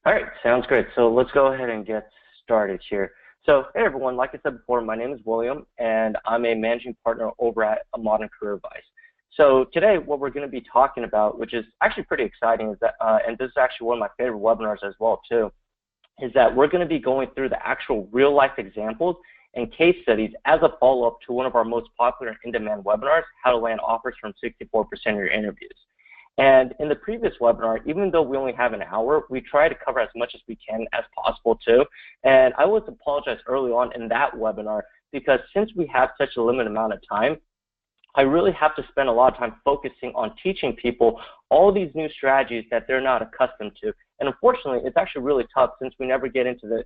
All right, sounds great. So let's go ahead and get started here. So, hey everyone, like I said before, my name is William, and I'm a managing partner over at A Modern Career Advice. So today, what we're going to be talking about, which is actually pretty exciting, is that, and this is actually one of my favorite webinars as well too, is that we're going to be going through the actual real-life examples and case studies as a follow-up to one of our most popular in-demand webinars, How to Land Offers from 64% of Your Interviews. And in the previous webinar, even though we only have an hour, we try to cover as much as we can as possible too. And I always apologize early on in that webinar because since we have such a limited amount of time, I really have to spend a lot of time focusing on teaching people all these new strategies that they're not accustomed to. And unfortunately, it's actually really tough since we never get into the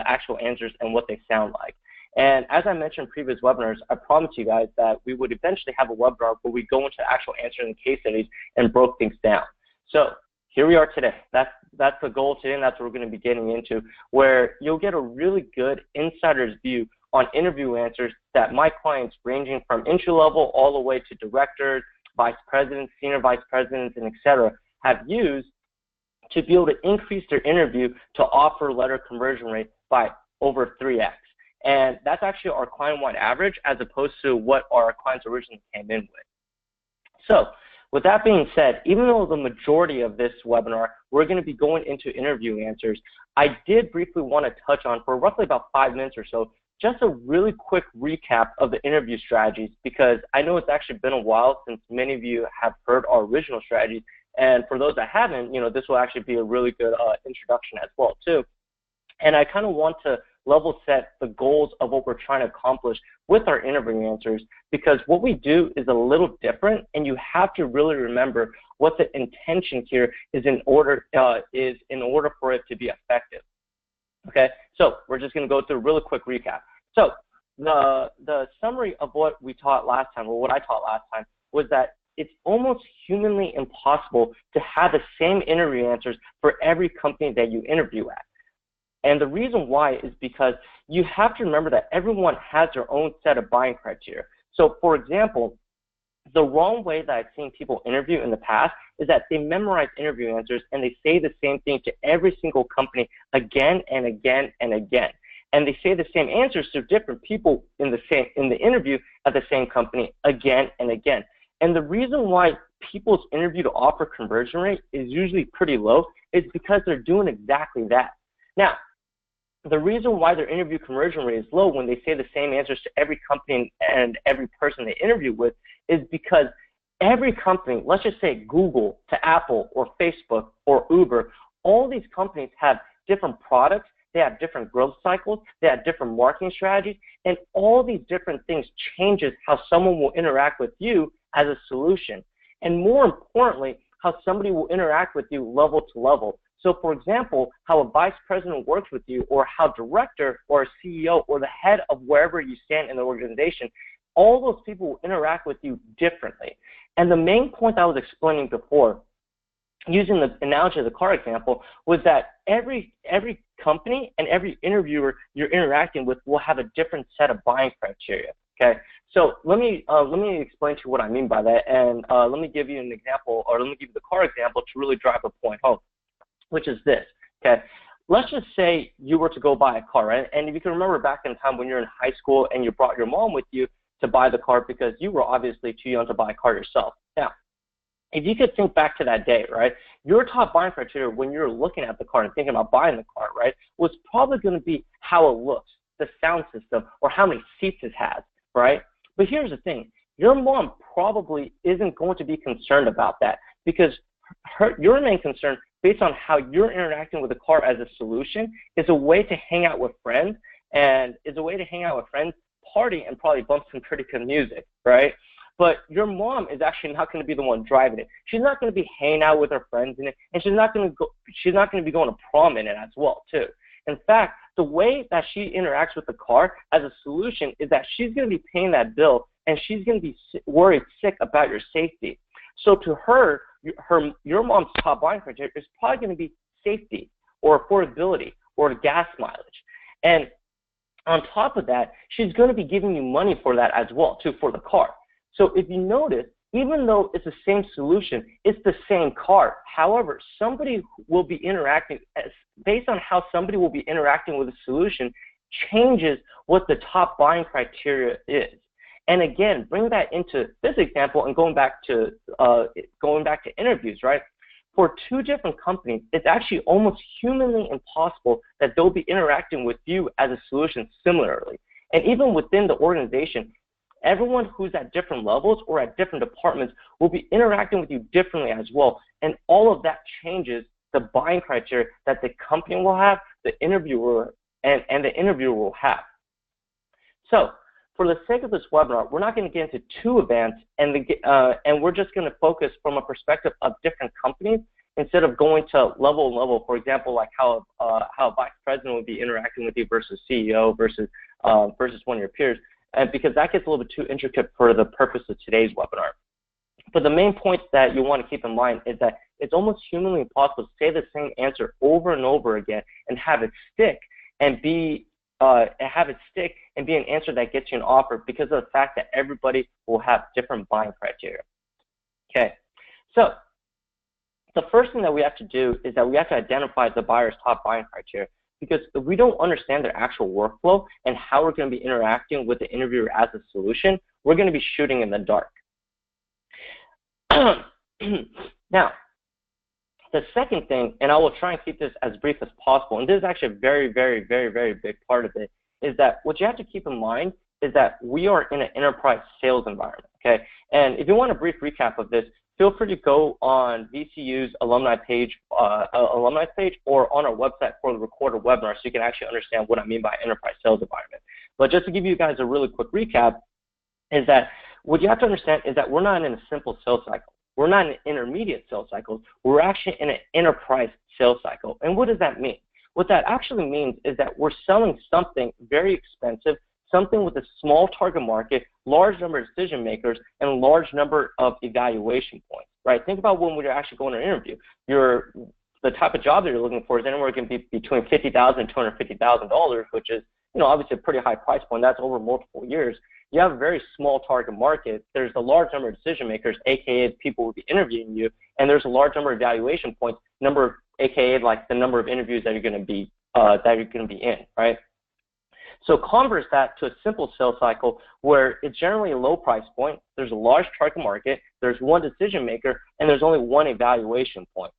actual answers and what they sound like. And as I mentioned in previous webinars, I promised you guys that we would eventually have a webinar where we go into actual answering case studies and broke things down. So here we are today. That's the goal today, and that's what we're going to be getting into, where you'll get a really good insider's view on interview answers that my clients ranging from entry level all the way to directors, vice presidents, senior vice presidents, and et cetera have used to be able to increase their interview to offer letter conversion rate by over 3x. And that's actually our client-wide average as opposed to what our clients originally came in with. So with that being said, even though the majority of this webinar, we're going to be going into interview answers, I did briefly want to touch on, for roughly about 5 minutes or so, just a really quick recap of the interview strategies, because I know it's actually been a while since many of you have heard our original strategies. And for those that haven't, this will actually be a really good introduction as well too. And I kind of want to level set the goals of what we're trying to accomplish with our interview answers, because what we do is a little different, and you have to really remember what the intention here is in order for it to be effective. Okay, so we're just going to go through a really quick recap. So the summary of what we taught last time, or what I taught last time, was that it's almost humanly impossible to have the same interview answers for every company that you interview at. And the reason why is because you have to remember that everyone has their own set of buying criteria. So for example, the wrong way that I've seen people interview in the past is that they memorize interview answers and they say the same thing to every single company again and again and again. And they say the same answers to different people in the interview at the same company again and again. And the reason why people's interview to offer conversion rate is usually pretty low is because they're doing exactly that. Now, the reason why their interview conversion rate is low when they say the same answers to every company and every person they interview with is because every company, let's just say Google to Apple or Facebook or Uber, all these companies have different products, they have different growth cycles, they have different marketing strategies, and all these different things changes how someone will interact with you as a solution. And more importantly, how somebody will interact with you level to level. So for example, how a vice president works with you, or how director or a CEO or the head of wherever you stand in the organization, all those people will interact with you differently. And the main point I was explaining before, using the analogy of the car example, was that every company and every interviewer you're interacting with will have a different set of buying criteria. Okay, so let me explain to you what I mean by that, and let me give you an example, or let me give you the car example to really drive the point home, which is this. Okay, let's just say you were to go buy a car, right? And if you can remember back in time when you're in high school and you brought your mom with you to buy the car because you were obviously too young to buy a car yourself. Now, if you could think back to that day, right, your top buying criteria when you're looking at the car and thinking about buying the car, right, was probably going to be how it looks, the sound system, or how many seats it has, right? But here's the thing. Your mom probably isn't going to be concerned about that, because your main concern, based on how you're interacting with the car as a solution, is a way to hang out with friends, party, and probably bump some pretty good music, right? But your mom is actually not going to be the one driving it. She's not going to be hanging out with her friends in it, and she's not going to be going to prom in it as well, too. In fact, the way that she interacts with the car as a solution is that she's going to be paying that bill, and she's going to be worried sick about your safety. So to her, your mom's top buying criteria is probably going to be safety or affordability or gas mileage. And on top of that, she's going to be giving you money for that as well, too, for the car. So if you notice, even though it's the same solution, it's the same car. However, somebody will be interacting, based on how somebody will be interacting with the solution, changes what the top buying criteria is. And again, bring that into this example and going back to interviews, right? For two different companies, it's actually almost humanly impossible that they'll be interacting with you as a solution similarly. And even within the organization, everyone who's at different levels or at different departments will be interacting with you differently as well. And all of that changes the buying criteria that the company will have, the interviewer, and the interviewer will have. So for the sake of this webinar, we're not going to get into too advanced, and we're just going to focus from a perspective of different companies instead of going to level. For example, like how a vice president would be interacting with you versus CEO versus one of your peers, because that gets a little bit too intricate for the purpose of today's webinar. But the main point that you want to keep in mind is that it's almost humanly impossible to say the same answer over and over again and have it stick and be an answer that gets you an offer, because of the fact that everybody will have different buying criteria. Okay, so the first thing that we have to do is that we have to identify the buyer's top buying criteria, because if we don't understand their actual workflow and how we're going to be interacting with the interviewer as a solution, we're going to be shooting in the dark. Now, the second thing, and I will try and keep this as brief as possible, and this is actually a very, very, very, very big part of it, is that what you have to keep in mind is that we are in an enterprise sales environment, okay? And if you want a brief recap of this, feel free to go on VCU's alumni page or on our website for the recorded webinar so you can actually understand what I mean by enterprise sales environment. But just to give you guys a really quick recap, is that what you have to understand is that we're not in a simple sales cycle. We're not in an intermediate sales cycle. We're actually in an enterprise sales cycle. And what does that mean? What that actually means is that we're selling something very expensive, something with a small target market, large number of decision makers, and large number of evaluation points, right? Think about when we're actually going to an interview. The type of job that you're looking for is anywhere can be between $50,000 and $250,000, which is, obviously a pretty high price point. That's over multiple years. You have a very small target market. There's a large number of decision makers, aka people will be interviewing you, and there's a large number of evaluation points, aka like the number of interviews that you're going to be in, right? So converse that to a simple sales cycle where it's generally a low price point, there's a large target market, there's one decision maker, and there's only one evaluation point.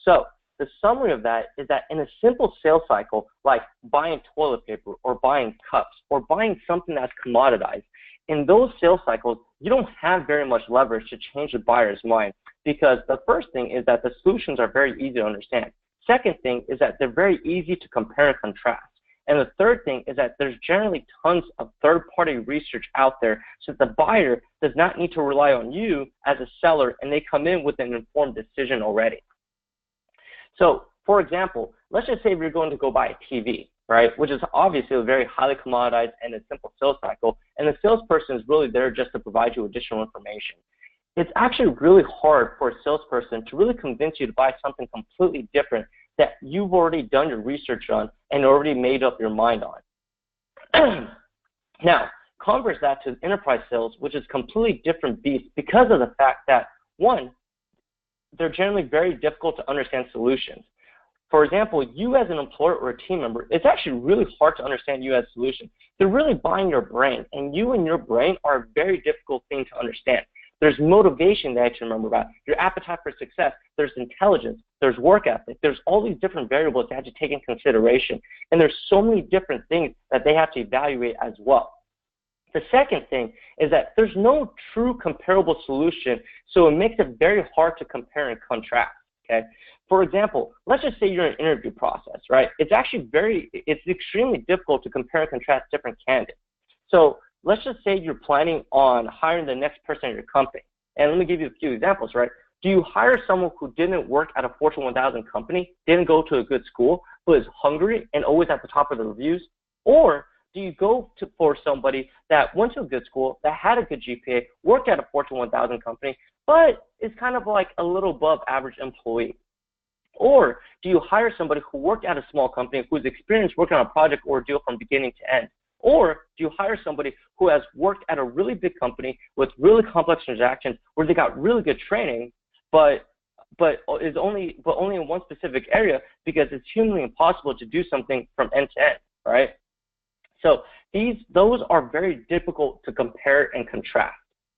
So the summary of that is that in a simple sales cycle, like buying toilet paper or buying cups or buying something that's commoditized, in those sales cycles, you don't have very much leverage to change the buyer's mind, because the first thing is that the solutions are very easy to understand. Second thing is that they're very easy to compare and contrast. And the third thing is that there's generally tons of third-party research out there, so the buyer does not need to rely on you as a seller, and they come in with an informed decision already. So, for example, let's just say you're going to go buy a TV, right, which is obviously a very highly commoditized and a simple sales cycle, and the salesperson is really there just to provide you additional information. It's actually really hard for a salesperson to really convince you to buy something completely different that you've already done your research on and already made up your mind on. Now, converse that to enterprise sales, which is a completely different beast because of the fact that, one, they're generally very difficult to understand solutions. For example, you as an employer or a team member, it's actually really hard to understand you as a solution. They're really buying your brain, and you and your brain are a very difficult thing to understand. There's motivation that you have to remember about, your appetite for success, there's intelligence, there's work ethic, there's all these different variables that you have to take into consideration, and there's so many different things that they have to evaluate as well. The second thing is that there's no true comparable solution, so it makes it very hard to compare and contrast, okay? For example, let's just say you're in an interview process, right? It's extremely difficult to compare and contrast different candidates. So let's just say you're planning on hiring the next person in your company. And let me give you a few examples, right? Do you hire someone who didn't work at a Fortune 1000 company, didn't go to a good school, who is hungry and always at the top of the reviews? Or do you go for somebody that went to a good school, that had a good GPA, worked at a Fortune 1000 company, but is kind of like a little above average employee? Or do you hire somebody who worked at a small company, who's experienced working on a project or a deal from beginning to end? Or do you hire somebody who has worked at a really big company with really complex transactions where they got really good training, but only in one specific area because it's humanly impossible to do something from end to end, right? So those are very difficult to compare and contrast,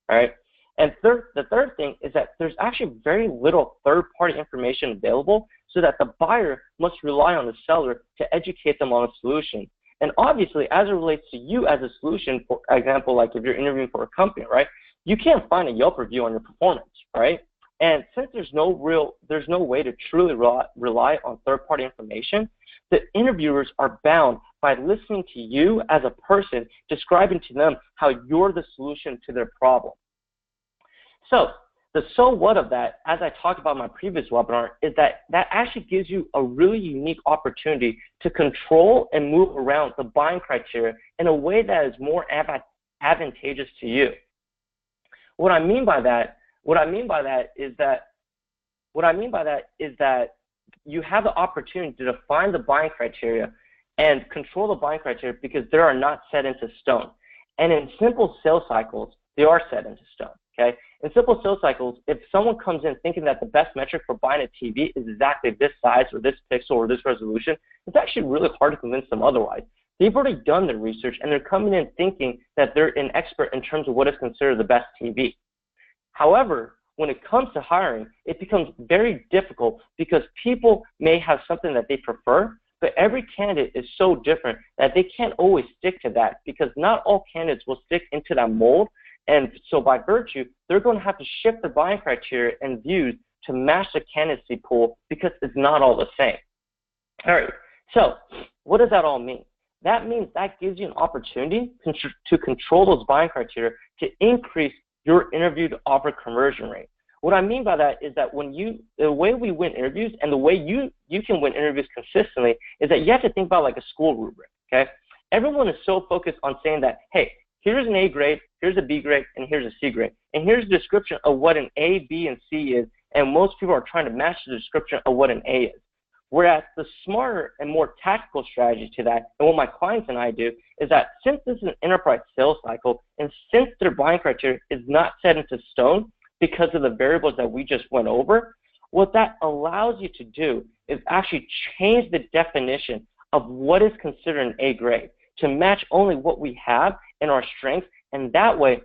right? And the third thing is that there's actually very little third-party information available, so that the buyer must rely on the seller to educate them on a solution. And obviously, as it relates to you as a solution, for example, like if you're interviewing for a company, right, you can't find a Yelp review on your performance, right? And since there's no way to truly rely on third-party information, the interviewers are bound by listening to you as a person, describing to them how you're the solution to their problem. So the so what of that, as I talked about in my previous webinar, is that actually gives you a really unique opportunity to control and move around the buying criteria in a way that is more advantageous to you. What I mean by that is that you have the opportunity to define the buying criteria and control the buying criteria because they are not set into stone. And in simple sales cycles, they are set into stone. Okay? In simple sales cycles, if someone comes in thinking that the best metric for buying a TV is exactly this size or this pixel or this resolution, it's actually really hard to convince them otherwise. They've already done their research and they're coming in thinking that they're an expert in terms of what is considered the best TV. However, when it comes to hiring, it becomes very difficult because people may have something that they prefer, but every candidate is so different that they can't always stick to that because not all candidates will stick into that mold. And so by virtue, they're going to have to shift their buying criteria and views to match the candidacy pool because it's not all the same. All right, so what does that all mean? That means that gives you an opportunity to control those buying criteria to increase your interview to offer conversion rate. What I mean by that is that the way we win interviews and the way you can win interviews consistently is that you have to think about like a school rubric, okay? Everyone is so focused on saying that, hey, here's an A grade, here's a B grade, and here's a C grade. And here's the description of what an A, B, and C is, and most people are trying to match the description of what an A is. Whereas the smarter and more tactical strategy to that, and what my clients and I do, is that since this is an enterprise sales cycle, and since their buying criteria is not set into stone because of the variables that we just went over, what that allows you to do is actually change the definition of what is considered an A grade to match only what we have in our strengths. And that way,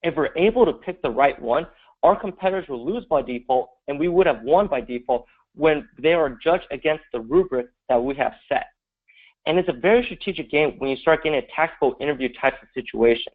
if we're able to pick the right one, our competitors will lose by default, and we would have won by default when they are judged against the rubric that we have set. And it's a very strategic game when you start getting a tactical interview types of situation.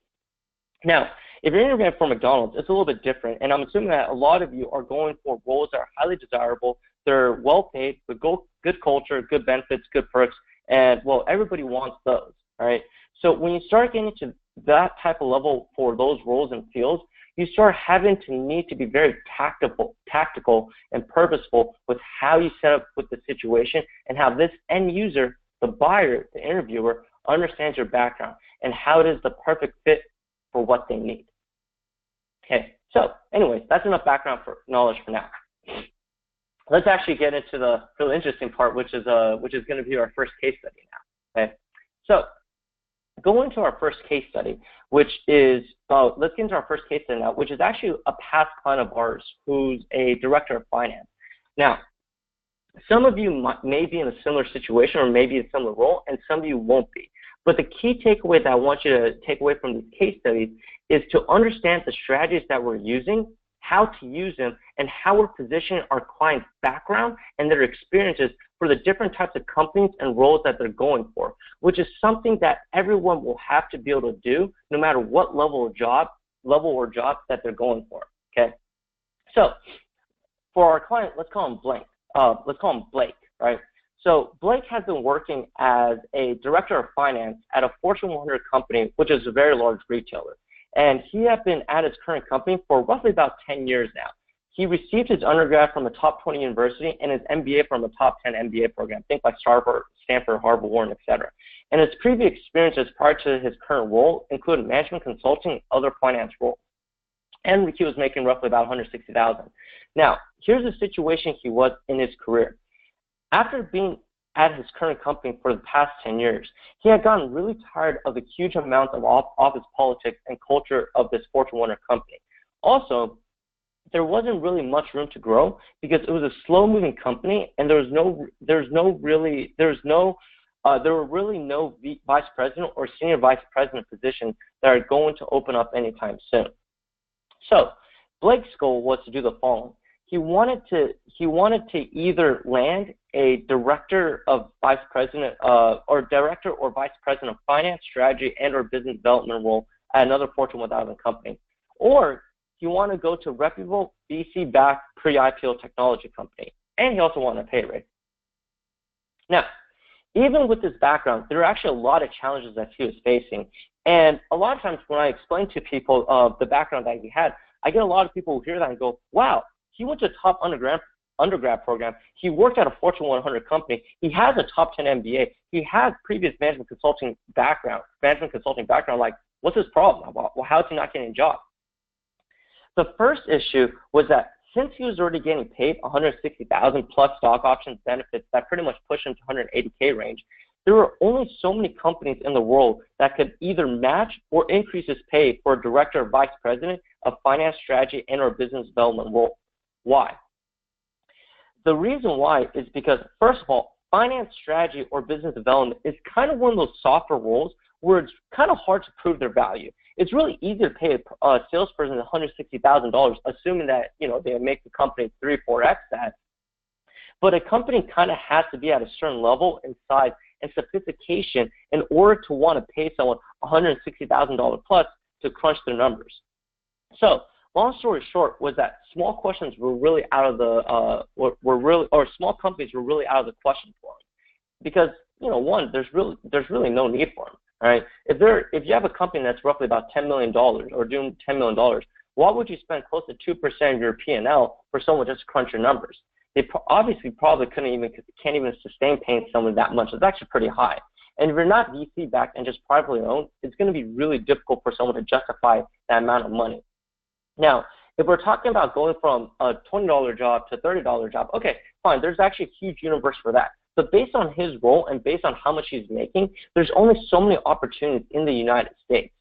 Now, if you're interviewing for McDonald's, it's a little bit different, and I'm assuming that a lot of you are going for roles that are highly desirable, they're well paid, with good culture, good benefits, good perks, and, well, everybody wants those, all right? So when you start getting to that type of level for those roles and fields, you start having to need to be very tactical and purposeful with how you set up with the situation and how this end user, the buyer, the interviewer, understands your background and how it is the perfect fit for what they need. Okay, so anyways, that's enough background for knowledge for now. Let's actually get into the really interesting part, which is going to be our first case study now. Okay, so go into our first case study, which is, let's get into our first case study now, which is actually a past client of ours who's a director of finance. Now, some of you may be in a similar situation or maybe a similar role, and some of you won't be. But the key takeaway that I want you to take away from these case studies is to understand the strategies that we're using, how to use them, and how we're positioning our client's background and their experiences for the different types of companies and roles that they're going for, which is something that everyone will have to be able to do no matter what level or job that they're going for, okay? So for our client, let's call him Blake, right? So Blake has been working as a director of finance at a Fortune 100 company, which is a very large retailer. And he had been at his current company for roughly about 10 years now. He received his undergrad from a top 20 university and his MBA from a top 10 MBA program, think like Stanford, Harvard, Warren, etc. And his previous experiences prior to his current role included management consulting and other finance roles. And he was making roughly about $160,000. Now, here's the situation he was in his career. After at his current company for the past 10 years. He had gotten really tired of the huge amount of office politics and culture of this Fortune 100 company. Also, there wasn't really much room to grow because it was a slow-moving company, and there were really no vice president or senior vice president positions that are going to open up anytime soon. So Blake's goal was to do the following. He wanted to either land a director or vice president of finance, strategy, and/or business development role at another Fortune 1000 company, or he wanted to go to a reputable VC-backed pre-IPO technology company, and he also wanted a pay raise. Now, even with this background, there are actually a lot of challenges that he was facing, and a lot of times when I explain to people the background that he had, I get a lot of people who hear that and go, wow, he went to a top undergrad program. He worked at a Fortune 100 company. He has a top 10 MBA. He has previous management consulting background. Like, what's his problem? Well, how is he not getting a job? The first issue was that since he was already getting paid $160,000 plus stock options benefits that pretty much push him to $180K range, there were only so many companies in the world that could either match or increase his pay for a director or vice president of finance, strategy, and/or business development role. Why? The reason why is because, first of all, finance, strategy, or business development is kind of one of those softer roles where it's kind of hard to prove their value. It's really easy to pay a salesperson $160,000, assuming that they make the company 3-4x that. But a company kind of has to be at a certain level in size and sophistication in order to want to pay someone $160,000 plus to crunch their numbers. So, long story short was that small questions were really out of the small companies were really out of the question for him, because one, there's really no need for them. All right, if you have a company that's roughly about $10 million or doing $10 million, why would you spend close to 2% of your P&L for someone just to crunch your numbers? They obviously probably can't even sustain paying someone that much. It's actually pretty high. And if you're not VC backed and just privately owned, it's going to be really difficult for someone to justify that amount of money. Now, if we're talking about going from a $20 job to a $30 job, okay, fine. There's actually a huge universe for that. But based on his role and based on how much he's making, there's only so many opportunities in the United States.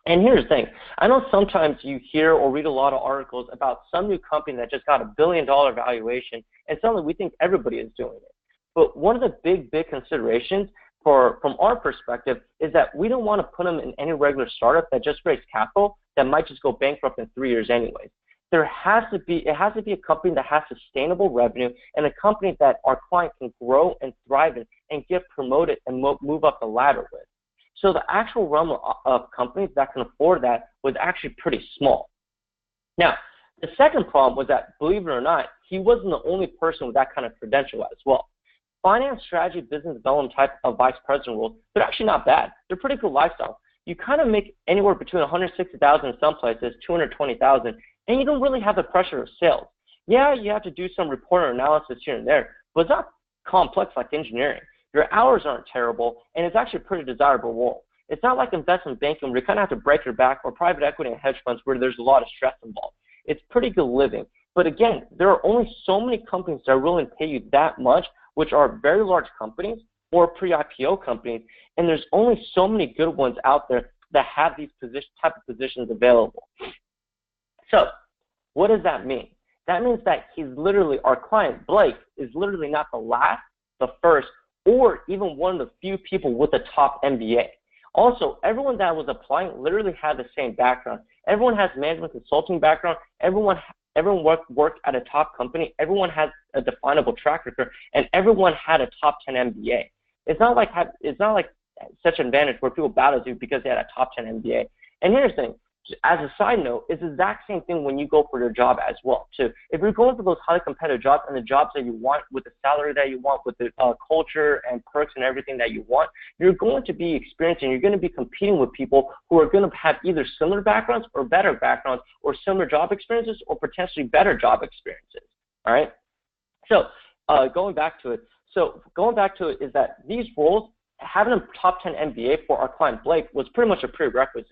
And here's the thing. I know sometimes you hear or read a lot of articles about some new company that just got $1 billion valuation, and suddenly we think everybody is doing it. But one of the big considerations from our perspective is that we don't want to put them in any regular startup that just raised capital that might just go bankrupt in 3 years anyways. It has to be a company that has sustainable revenue and a company that our client can grow and thrive in and get promoted and move up the ladder with. So the actual realm of companies that can afford that was actually pretty small. Now, the second problem was that, believe it or not, he wasn't the only person with that kind of credential as well. Finance, strategy, business development type of vice president roles, they're actually not bad. They're pretty good lifestyle. You kind of make anywhere between $160,000 in some places, $220,000, and you don't really have the pressure of sales. Yeah, you have to do some report or analysis here and there, but it's not complex like engineering. Your hours aren't terrible, and it's actually a pretty desirable role. It's not like investment banking where you kind of have to break your back, or private equity and hedge funds where there's a lot of stress involved. It's pretty good living. But again, there are only so many companies that are willing to pay you that much, which are very large companies or pre-IPO companies, and there's only so many good ones out there that have these type of positions available. So what does that mean? That means that our client, Blake, is literally not the last, the first, or even one of the few people with a top MBA. Also, everyone that was applying literally had the same background. Everyone has management consulting background. Everyone worked at a top company. Everyone has a definable track record, and everyone had a top 10 MBA. It's not like such an advantage where people battle you because they had a top 10 MBA. And here's the thing. As a side note, it's the exact same thing when you go for your job as well, too. If you're going for those highly competitive jobs and the jobs that you want with the salary that you want, with the culture and perks and everything that you want, you're going to be experiencing, you're going to be competing with people who are going to have either similar backgrounds or better backgrounds or similar job experiences or potentially better job experiences, all right? So going back to it is that these roles, having a top 10 MBA for our client Blake was pretty much a prerequisite.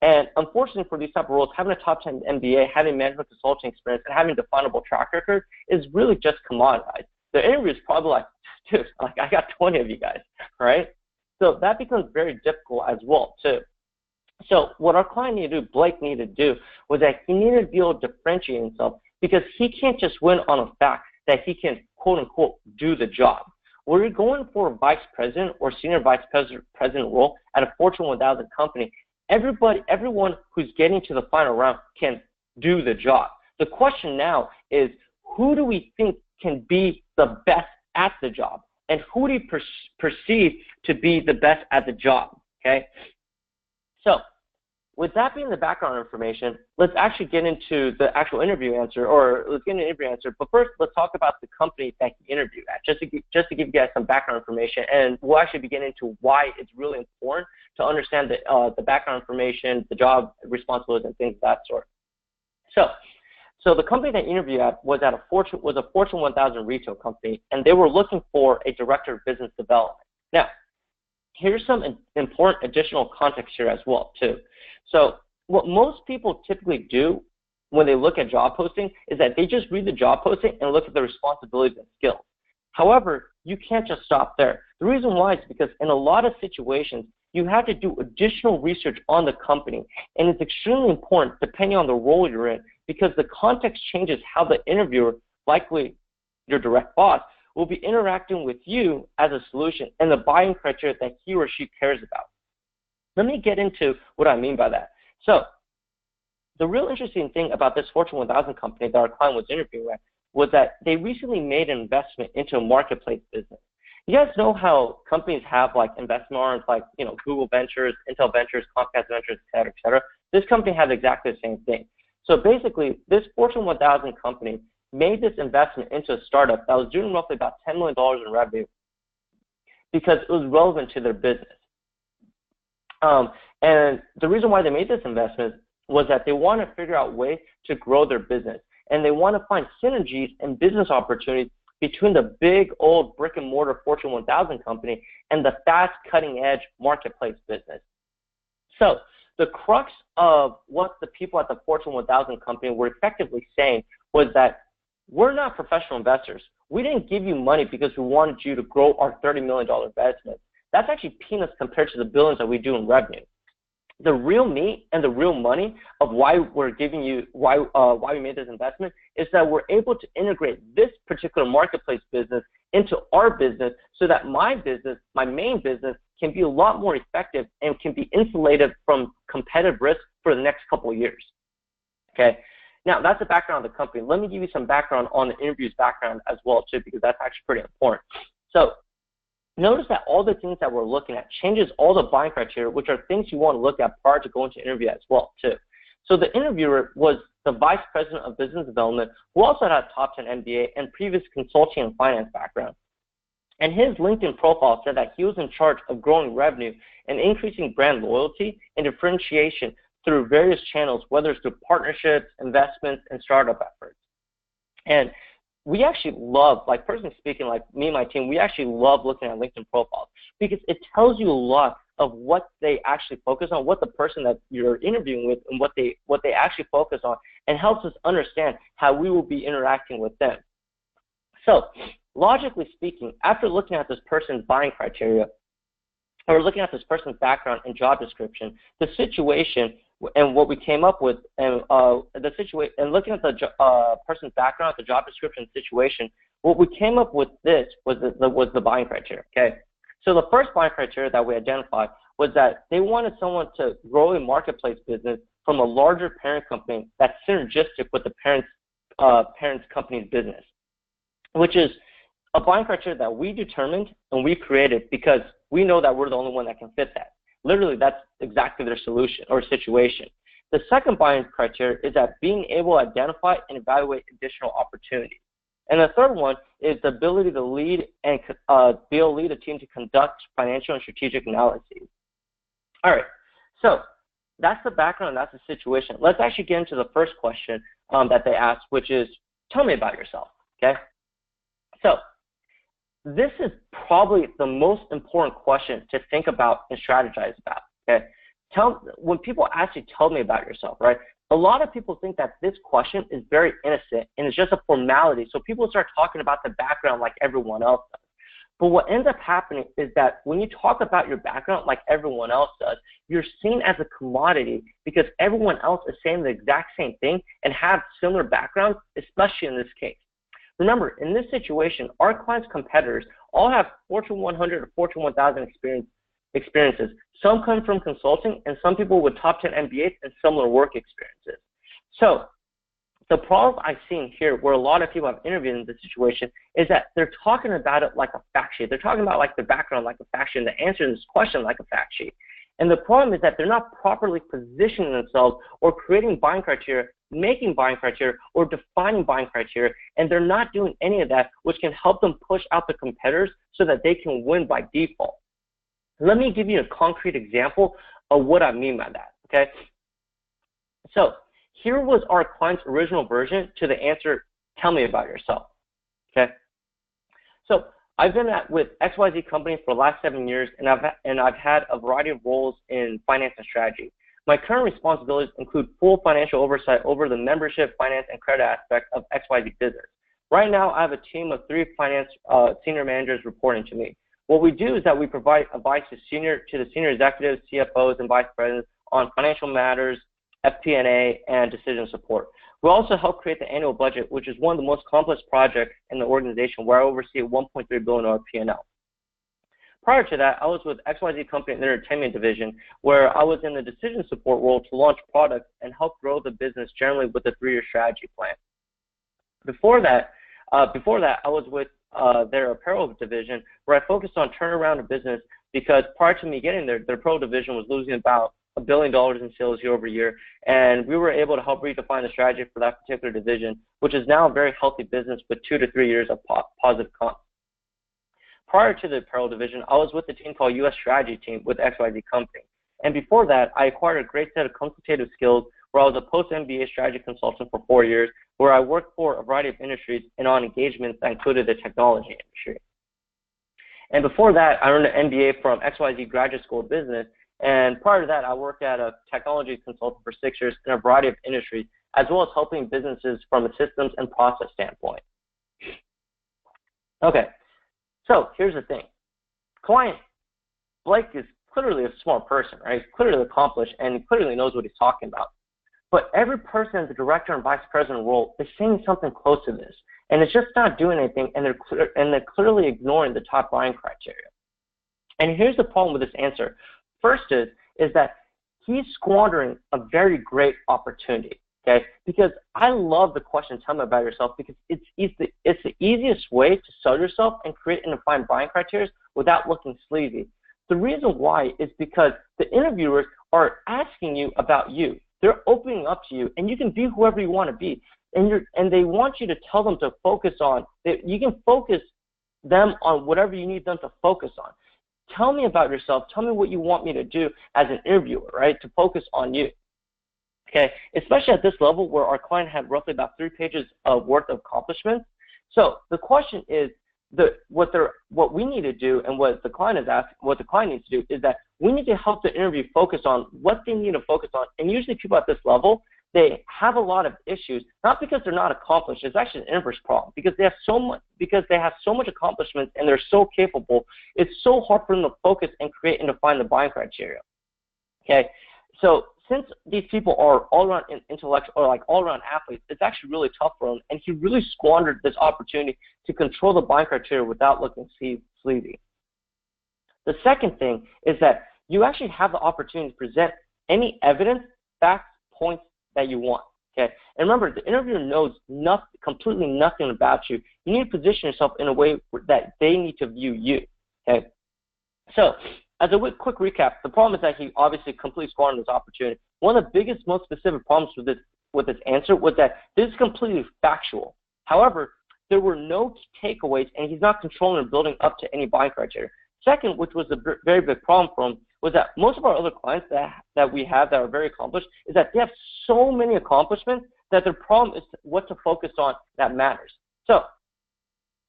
And unfortunately for these type of roles, having a top 10 MBA, having management consulting experience, and having a definable track record is really just commoditized. the interview is probably like, dude, like I got 20 of you guys, right? So that becomes very difficult as well too. So what our client needed to do, Blake needed to do, was that he needed to be able to differentiate himself because he can't just win on a fact that he can, quote unquote, do the job. When you're going for a vice president or senior vice president role at a Fortune 1000 company, everyone who's getting to the final round can do the job. The question now is, who do we think can be the best at the job? And who do you perceive to be the best at the job, okay? So with that being the background information, let's actually get into the actual interview answer, or let's get into the interview answer. But first, let's talk about the company that he interviewed at, just to give you guys some background information. And we'll actually be getting into why it's really important to understand the background information, the job responsibilities, and things of that sort. So the company that he interviewed at was a Fortune 1000 retail company, and they were looking for a director of business development. Now, here's some important additional context here as well, too. So what most people typically do when they look at job posting is that they just read the job posting and look at the responsibilities and skills. However, you can't just stop there. The reason why is because in a lot of situations, you have to do additional research on the company, and it's extremely important depending on the role you're in because the context changes how the interviewer, likely your direct boss, will be interacting with you as a solution and the buying criteria that he or she cares about. Let me get into what I mean by that. So the real interesting thing about this Fortune 1000 company that our client was interviewing with was that they recently made an investment into a marketplace business. You guys know how companies have like investment arms like, Google Ventures, Intel Ventures, Comcast Ventures, et cetera. This company has exactly the same thing. So basically, this Fortune 1000 company made this investment into a startup that was doing roughly about $10 million in revenue because it was relevant to their business. And the reason why they made this investment was that they want to figure out ways to grow their business. And they want to find synergies and business opportunities between the big old brick and mortar Fortune 1000 company and the fast cutting edge marketplace business. So the crux of what the people at the Fortune 1000 company were effectively saying was that we're not professional investors. We didn't give you money because we wanted you to grow our $30 million investment. That's actually peanuts compared to the billions that we do in revenue. The real meat and the real money of why we're giving you, why we made this investment is that we're able to integrate this particular marketplace business into our business so that my business, my main business, can be a lot more effective and can be insulated from competitive risk for the next couple of years. Okay. Now, that's the background of the company. Let me give you some background on the interview's background as well, too, because that's actually pretty important. So notice that all the things that we're looking at changes all the buying criteria, which are things you want to look at prior to going to interview as well, too. So the interviewer was the vice president of business development, who also had a top 10 MBA and previous consulting and finance background. And his LinkedIn profile said that he was in charge of growing revenue and increasing brand loyalty and differentiation through various channels, whether it's through partnerships, investments, and startup efforts. And we actually love, like personally speaking, like me and my team, we actually love looking at LinkedIn profiles because it tells you a lot of what they actually focus on, what the person that you're interviewing with and what they actually focus on, and helps us understand how we will be interacting with them. So logically speaking, after looking at this person's buying criteria, or looking at this person's background and job description, the situation and what we came up with, and looking at the person's background, the job description, situation, what we came up with this was the buying criteria. Okay, so the first buying criteria that we identified was that they wanted someone to grow a marketplace business from a larger parent company that's synergistic with the parent's company's business, which is a buying criteria that we determined and we created because we know that we're the only one that can fit that. Literally, that's exactly their solution or situation. The second buying criteria is that being able to identify and evaluate additional opportunities. And the third one is the ability to lead and be able to lead a team to conduct financial and strategic analyses. All right, so that's the background, that's the situation. Let's actually get into the first question that they asked, which is, tell me about yourself, okay? So this is probably the most important question to think about and strategize about, okay? When people ask you, tell me about yourself, right? a lot of people think that this question is very innocent and it's just a formality. So people start talking about the background like everyone else does. But what ends up happening is that when you talk about your background like everyone else does, you're seen as a commodity because everyone else is saying the exact same thing and have similar backgrounds, especially in this case. Remember, in this situation, our clients' competitors all have Fortune 100 or Fortune 1000 experiences. Some come from consulting, and some people with top 10 MBAs and similar work experiences. So the problem I've seen here where a lot of people have interviewed in this situation is that they're talking about it like a fact sheet. They're talking about like the background like a fact sheet and the answer to this question like a fact sheet. And the problem is that they're not properly positioning themselves or creating buying criteria, making buying criteria, or defining buying criteria, and they're not doing any of that, which can help them push out the competitors so that they can win by default. Let me give you a concrete example of what I mean by that, okay? So here was our client's original version to the answer, tell me about yourself, okay? So I've been with XYZ company for the last 7 years, and I've had a variety of roles in finance and strategy. My current responsibilities include full financial oversight over the membership, finance, and credit aspect of XYZ business. Right now, I have a team of 3 finance senior managers reporting to me. What we do is that we provide advice to the senior executives, CFOs, and vice presidents on financial matters, FP&A, and decision support. We also help create the annual budget, which is one of the most complex projects in the organization, where I oversee a $1.3 billion P&L. Prior to that, I was with XYZ Company in the entertainment division, where I was in the decision support role to launch products and help grow the business generally with a 3-year strategy plan. Before that, I was with their apparel division, where I focused on turnaround of business because prior to me getting there, their apparel division was losing about $1 billion in sales year over year, and we were able to help redefine the strategy for that particular division, which is now a very healthy business with 2 to 3 years of positive comp. Prior to the apparel division, I was with a team called U.S. Strategy Team with XYZ Company. And before that, I acquired a great set of consultative skills where I was a post-MBA strategy consultant for 4 years, where I worked for a variety of industries and on engagements that included the technology industry. And before that, I earned an MBA from XYZ Graduate School of Business. And prior to that, I worked at a technology consultant for 6 years in a variety of industries, as well as helping businesses from a systems and process standpoint. Okay, so here's the thing. Client Blake is clearly a smart person, right? Clearly accomplished, and he clearly knows what he's talking about. But every person in the director and vice president role is saying something close to this, and it's just not doing anything, and they're clearly ignoring the top buying criteria. And here's the problem with this answer. First is that he's squandering a very great opportunity, okay? Because I love the question, tell me about yourself, because it's the easiest way to sell yourself and create and define buying criteria without looking sleazy. The reason why is because the interviewers are asking you about you. They're opening up to you, and you can be whoever you want to be. And they want you to tell them to focus on, you can focus them on whatever you need them to focus on. Tell me about yourself. Tell me what you want me to do as an interviewer, right, to focus on you. Okay, especially at this level where our client had roughly about 3 pages of worth of accomplishments. So the question is, what we need to do and what the client is asking, what the client needs to do is that we need to help the interview focus on what they need to focus on. And usually people at this level, they have a lot of issues, not because they're not accomplished. It's actually an inverse problem because they have so much accomplishments and they're so capable. It's so hard for them to focus and create and define the buying criteria. Okay, so since these people are all-around intellectual or like all-around athletes, it's actually really tough for him, and he really squandered this opportunity to control the buying criteria without looking sleazy. The second thing is that you actually have the opportunity to present any evidence, facts, points that you want. Okay, and remember, the interviewer knows completely nothing about you. You need to position yourself in a way that they need to view you. Okay, so as a quick recap, the problem is that he obviously completely squandered this opportunity. One of the biggest, most specific problems with this answer was that this is completely factual. However, there were no takeaways, and he's not controlling or building up to any buying criteria. Second, which was a very big problem for him, was that most of our other clients that we have that are very accomplished is that they have so many accomplishments that their problem is what to focus on that matters. So,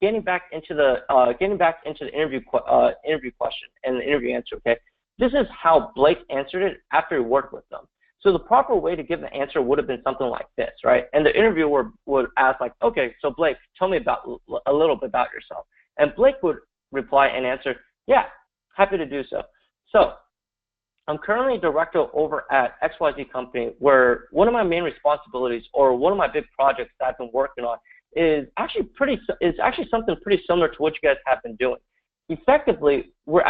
getting back into the interview question and the interview answer. Okay, this is how Blake answered it after he worked with them. So the proper way to give the answer would have been something like this, right? And the interviewer would ask like, okay, so Blake, tell me a little bit about yourself. And Blake would reply and answer, yeah, happy to do so. So I'm currently a director over at XYZ company, where one of my main responsibilities, or one of my big projects that I've been working on, is actually something pretty similar to what you guys have been doing. Effectively, we're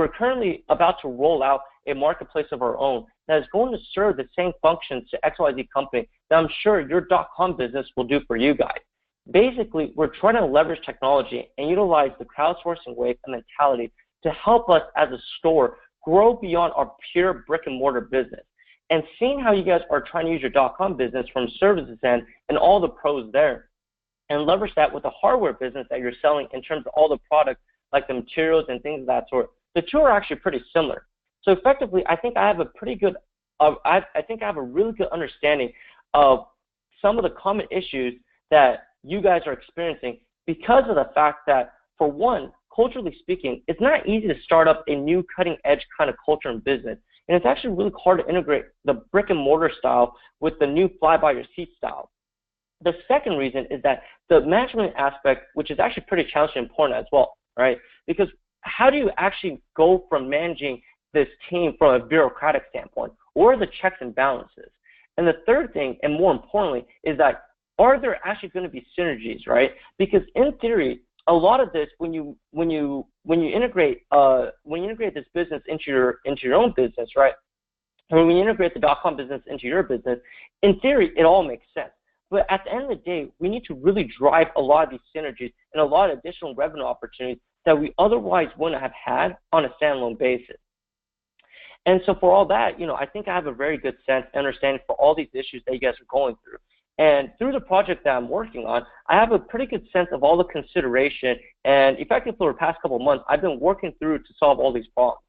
currently about to roll out a marketplace of our own that is going to serve the same functions to XYZ company that I'm sure your .com business will do for you guys. Basically, we're trying to leverage technology and utilize the crowdsourcing wave and mentality to help us as a store grow beyond our pure brick and mortar business. And seeing how you guys are trying to use your .com business from services end and all the pros there, and leverage that with the hardware business that you're selling in terms of all the products like the materials and things of that sort, the two are actually pretty similar. So effectively, I think I have a pretty good, I think I have a really good understanding of some of the common issues that you guys are experiencing, because of the fact that, for one, culturally speaking, it's not easy to start up a new cutting edge kind of culture and business. And it's actually really hard to integrate the brick and mortar style with the new fly by your seat style. The second reason is that the management aspect, which is actually pretty challenging and important as well, right? Because how do you actually go from managing this team from a bureaucratic standpoint? What are the checks and balances? And the third thing, and more importantly, is that are there actually going to be synergies, right? Because in theory, a lot of this, when you integrate this business into your own business, right? Or when you integrate the .com business into your business, in theory, it all makes sense. But at the end of the day, we need to really drive a lot of these synergies and a lot of additional revenue opportunities that we otherwise wouldn't have had on a standalone basis. And so for all that, I think I have a very good sense and understanding for all these issues that you guys are going through. And through the project that I'm working on, I have a pretty good sense of all the consideration, and effectively for the past couple of months, I've been working through to solve all these problems.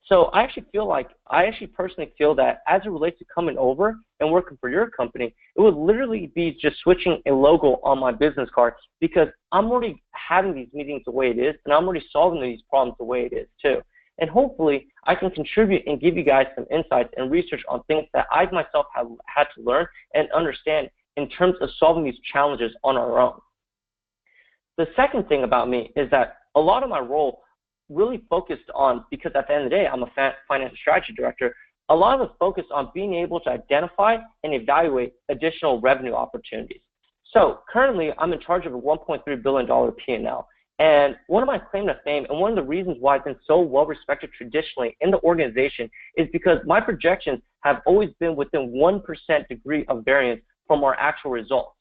So I actually personally feel that as it relates to coming over and working for your company, it would literally be just switching a logo on my business card, because I'm already having these meetings the way it is, and I'm already solving these problems the way it is too. And hopefully I can contribute and give you guys some insights and research on things that I myself have had to learn and understand in terms of solving these challenges on our own. The second thing about me is that a lot of my role really focused on, because at the end of the day, I'm a financial strategy director, a lot of it's focused on being able to identify and evaluate additional revenue opportunities. So currently, I'm in charge of a $1.3 billion P&L. And one of my claim to fame, and one of the reasons why I've been so well respected traditionally in the organization, is because my projections have always been within 1% degree of variance from our actual results.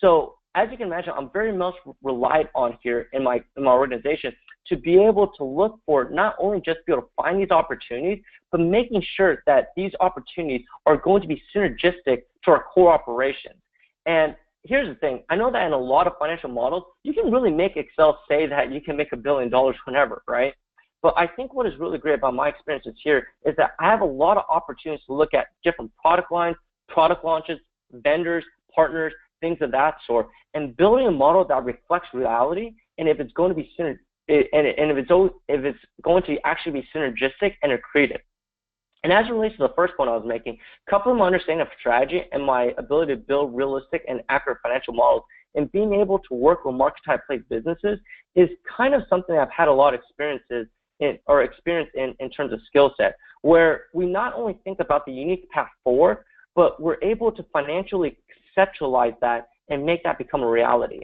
So as you can imagine, I'm very much relied on here in my organization to be able to look for not only just be able to find these opportunities, but making sure that these opportunities are going to be synergistic to our core operations. And here's the thing. I know that in a lot of financial models, you can really make Excel say that you can make $1 billion whenever, right? But I think what is really great about my experiences here is that I have a lot of opportunities to look at different product lines, product launches, vendors, partners, things of that sort, and building a model that reflects reality, and if it's going to be if it's going to actually be synergistic and accretive. And as it relates to the first point I was making, coupling my understanding of strategy and my ability to build realistic and accurate financial models and being able to work with market-type place businesses is kind of something I've had a lot of experience in terms of skill set, where we not only think about the unique path forward, but we're able to financially conceptualize that and make that become a reality.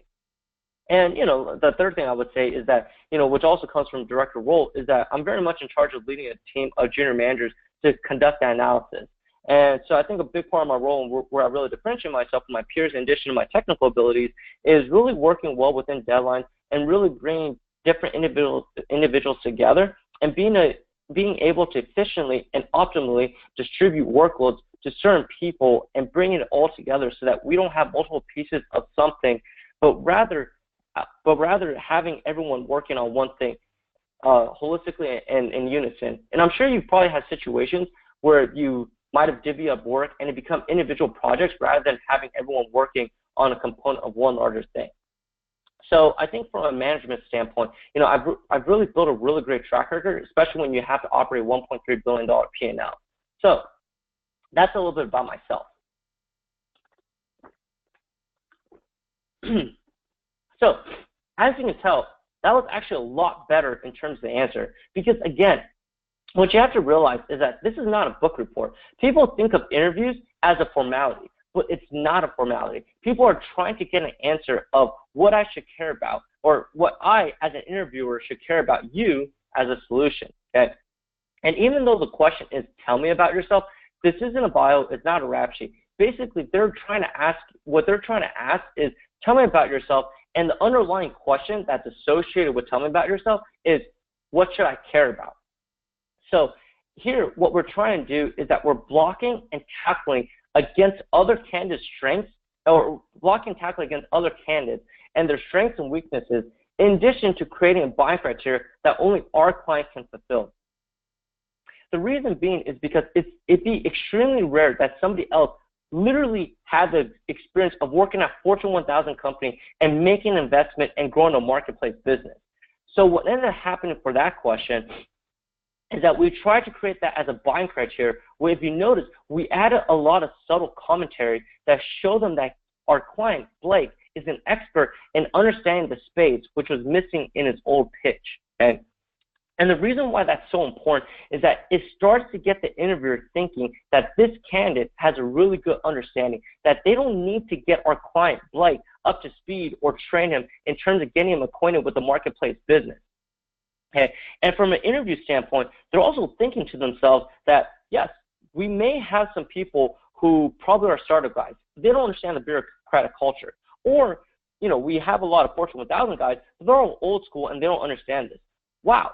And, the third thing I would say is that, which also comes from director role, is that I'm very much in charge of leading a team of junior managers to conduct that analysis. And so I think a big part of my role and where I really differentiate myself from my peers in addition to my technical abilities is really working well within deadlines and really bringing different individuals together and being able to efficiently and optimally distribute workloads to certain people and bring it all together so that we don't have multiple pieces of something, but rather having everyone working on one thing holistically and in unison. And I'm sure you've probably had situations where you might have divvied up work and it become individual projects rather than having everyone working on a component of one larger thing. So I think from a management standpoint, I've really built a really great track record, especially when you have to operate $1.3 billion P&L. So That's a little bit about myself. So, as you can tell, that was actually a lot better in terms of the answer. Because again, what you have to realize is that this is not a book report. People think of interviews as a formality, but it's not a formality. People are trying to get an answer of what I should care about, or what I, as an interviewer, should care about you as a solution. Okay? And even though the question is, tell me about yourself, this isn't a bio, it's not a rap sheet. Basically, what they're trying to ask is, tell me about yourself, and the underlying question that's associated with tell me about yourself is, what should I care about? So here, what we're trying to do is that we're blocking and tackling against other candidates' strengths, or blocking and tackling against other candidates and their strengths and weaknesses, in addition to creating a buying criteria that only our client can fulfill. The reason being is because it'd be extremely rare that somebody else literally had the experience of working at Fortune 1000 company and making an investment and growing a marketplace business. So what ended up happening for that question is that we tried to create that as a buying criteria, where if you notice, we added a lot of subtle commentary that show them that our client, Blake, is an expert in understanding the space, which was missing in his old pitch. Okay? And the reason why that's so important is that it starts to get the interviewer thinking that this candidate has a really good understanding, that they don't need to get our client, Blake, up to speed or train him in terms of getting him acquainted with the marketplace business. Okay? And from an interview standpoint, they're also thinking to themselves that, yes, we may have some people who probably are startup guys. They don't understand the bureaucratic culture. Or, we have a lot of Fortune 1000 guys, but they're all old school and they don't understand this. Wow.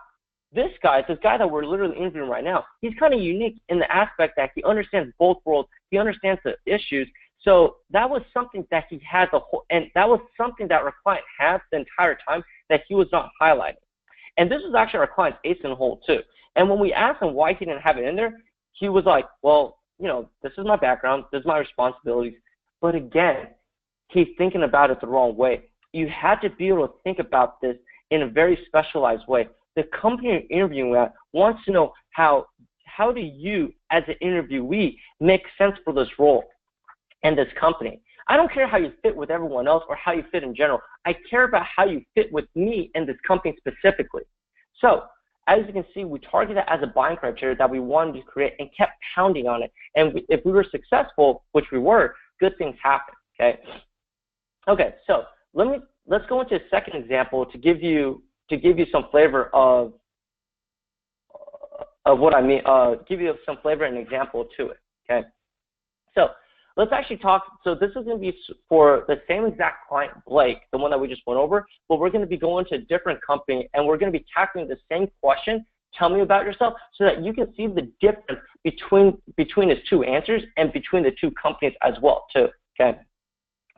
This guy that we're literally interviewing right now, he's kind of unique in the aspect that he understands both worlds. He understands the issues. So that was something that he had and that was something that our client had the entire time that he was not highlighting. And this was actually our client's ace in the hole too. And when we asked him why he didn't have it in there, he was like, well, this is my background, this is my responsibilities. But again, he's thinking about it the wrong way. You had to be able to think about this in a very specialized way. The company you're interviewing at wants to know how do you, as an interviewee, make sense for this role and this company. I don't care how you fit with everyone else or how you fit in general. I care about how you fit with me and this company specifically. So, as you can see, we targeted it as a buying criteria that we wanted to create and kept pounding on it. And if we were successful, which we were, good things happen. Okay, so let's go into a second example to give you some flavor of what I mean. Give you some flavor and example to it. Okay, so let's actually talk. So this is going to be for the same exact client, Blake, the one that we just went over, but we're going to be going to a different company and we're going to be tackling the same question. Tell me about yourself, so that you can see the difference between his two answers and between the two companies as well too. Okay,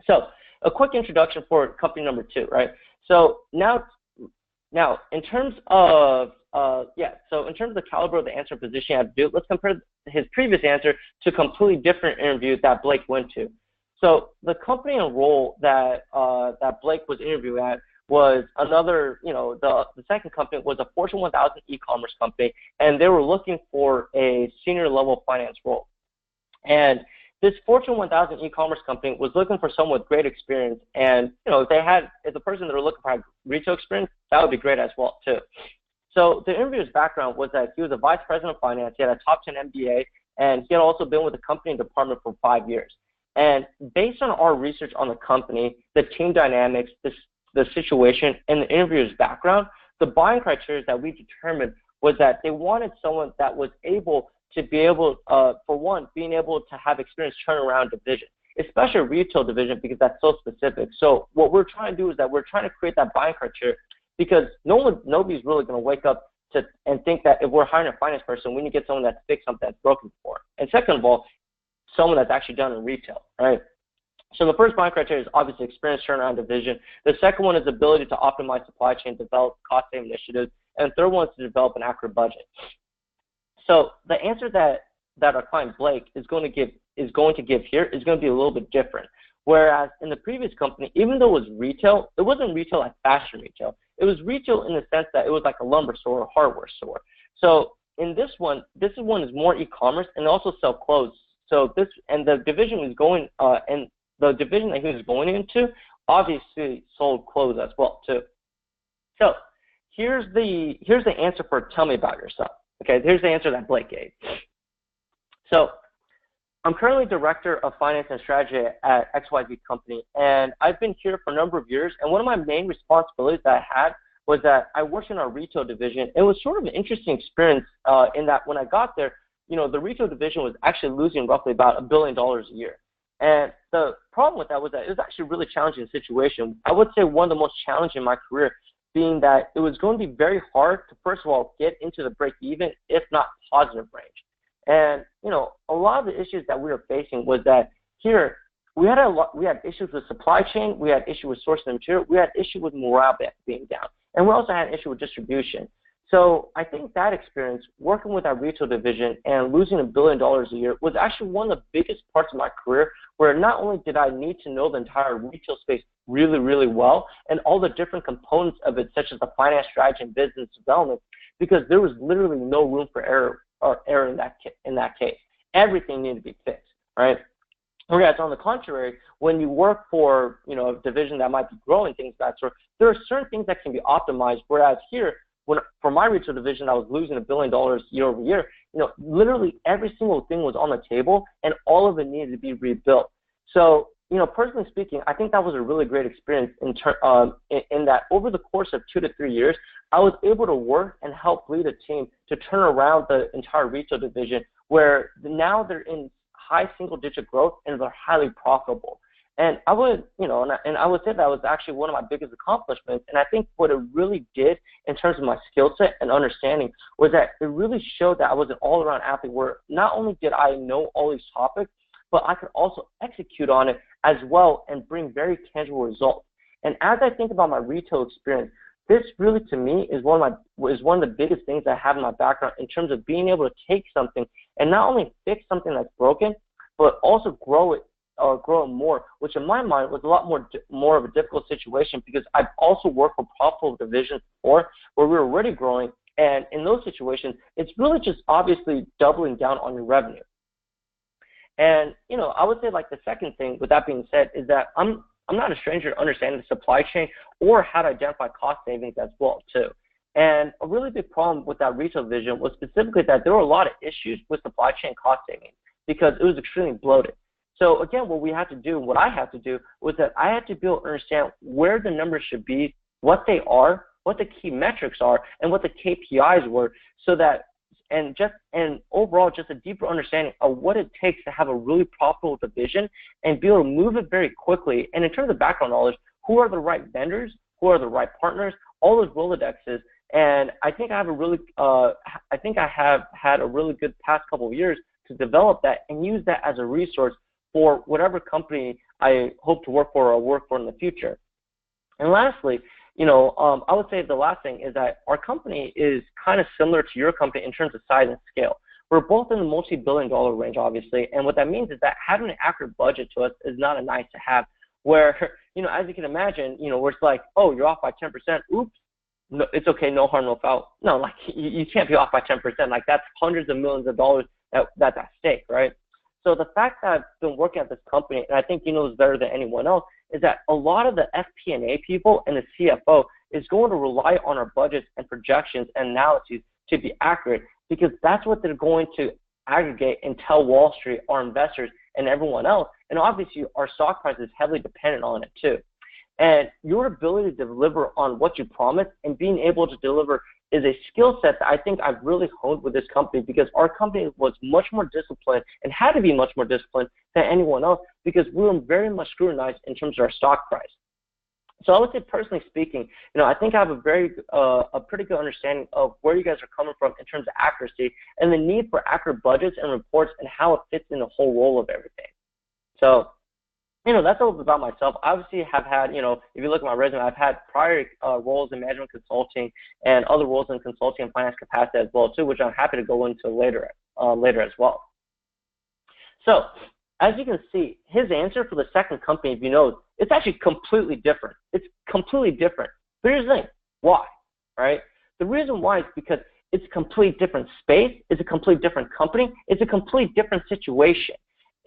so a quick introduction for company number 2, right? So now in terms of the caliber of the answer position you have to do, let's compare his previous answer to a completely different interview that Blake went to. So the company and role that Blake was interviewing at was another, the second company was a Fortune 1000 e-commerce company, and they were looking for a senior level finance role. And this Fortune 1000 e-commerce company was looking for someone with great experience, and if the person that were looking for had retail experience, that would be great as well too. So the interviewer's background was that he was a vice president of finance, he had a top 10 MBA, and he had also been with the company and department for 5 years. And based on our research on the company, the team dynamics, the situation, and the interviewer's background, the buying criteria that we determined was that they wanted someone that was able to be able, for one, being able to have experience turning around division, especially a retail division, because that's so specific. So what we're trying to do is that we're trying to create that buying criteria, because nobody's really going to wake up and think that if we're hiring a finance person, we need to get someone that's fixed something that's broken before. And second of all, someone that's actually done in retail, right? So the first buying criteria is obviously experience turnaround division. The second one is ability to optimize supply chain, develop cost-saving initiatives, and the third one is to develop an accurate budget. So the answer that our client Blake is going to give here is going to be a little bit different. Whereas in the previous company, even though it was retail, it wasn't retail like fashion retail. It was retail in the sense that it was like a lumber store or hardware store. So in this one is more e-commerce and also sell clothes. So the division was going, and the division that he was going into obviously sold clothes as well too. So here's the answer for tell me about yourself. Okay, here's the answer that Blake gave. So I'm currently Director of Finance and Strategy at XYZ Company, and I've been here for a number of years, and one of my main responsibilities that I had was that I worked in our retail division. It was sort of an interesting experience in that when I got there, the retail division was actually losing roughly about $1 billion a year. And the problem with that was that it was actually a really challenging situation. I would say one of the most challenging in my career, being that it was going to be very hard to, first of all, get into the break-even, if not positive range. And, a lot of the issues that we were facing was that here we had issues with supply chain, we had issues with sourcing material, we had issues with morale being down, and we also had an issue with distribution. So I think that experience, working with our retail division and losing $1 billion a year, was actually one of the biggest parts of my career where not only did I need to know the entire retail space really, really well and all the different components of it, such as the finance strategy and business development, because there was literally no room for error in that case. Everything needed to be fixed, right? Whereas on the contrary, when you work for a division that might be growing things of that sort, there are certain things that can be optimized. Whereas here, for my retail division, I was losing $1 billion year over year. Literally every single thing was on the table, and all of it needed to be rebuilt. So, personally speaking, I think that was a really great experience in that over the course of 2 to 3 years, I was able to work and help lead a team to turn around the entire retail division, where now they're in high single-digit growth and they're highly profitable. And I would, and I would say that was actually one of my biggest accomplishments. And I think what it really did in terms of my skill set and understanding was that it really showed that I was an all-around athlete, where not only did I know all these topics, but I could also execute on it as well and bring very tangible results. And as I think about my retail experience, this really, to me, is one of the biggest things I have in my background in terms of being able to take something and not only fix something that's broken, but also grow it more, which in my mind was a lot more of a difficult situation, because I've also worked for profitable divisions before where we were already growing, and in those situations, it's really just obviously doubling down on your revenue. And I would say, like, the second thing, with that being said, is that I'm not a stranger to understanding the supply chain or how to identify cost savings as well too. And a really big problem with that retail division was specifically that there were a lot of issues with supply chain cost savings because it was extremely bloated. So again, what I had to do was that I had to be able to understand where the numbers should be, what they are, what the key metrics are, and what the KPIs were, so that and overall just a deeper understanding of what it takes to have a really profitable division and be able to move it very quickly. And in terms of background knowledge, who are the right vendors, who are the right partners, all those Rolodexes. And I think I have had a really good past couple of years to develop that and use that as a resource for whatever company I hope to work for or work for in the future. And lastly, I would say the last thing is that our company is kind of similar to your company in terms of size and scale. We're both in the multi-billion-dollar range, obviously, and what that means is that having an accurate budget to us is not a nice to have, where, as you can imagine, where it's like, oh, you're off by 10%, oops, no, it's okay, no harm, no foul. No, like, you can't be off by 10%. Like, that's hundreds of millions of dollars that's at stake, right? So the fact that I've been working at this company, and I think you know this better than anyone else, is that a lot of the FP&A people and the CFO is going to rely on our budgets and projections and analyses to be accurate, because that's what they're going to aggregate and tell Wall Street, our investors, and everyone else. And obviously, our stock price is heavily dependent on it too. And your ability to deliver on what you promise and being able to deliver is a skill set that I think I've really honed with this company, because our company was much more disciplined and had to be much more disciplined than anyone else, because we were very much scrutinized in terms of our stock price. So I would say, personally speaking, I think I have a pretty good understanding of where you guys are coming from in terms of accuracy and the need for accurate budgets and reports and how it fits in the whole role of everything. So, that's a little bit about myself. I obviously have had, if you look at my resume, I've had prior roles in management consulting and other roles in consulting and finance capacity as well too, which I'm happy to go into later as well. So, as you can see, his answer for the second company, if you know, it's actually completely different. It's completely different. But here's the thing, why, right? The reason why is because it's a completely different space, it's a completely different company, it's a completely different situation.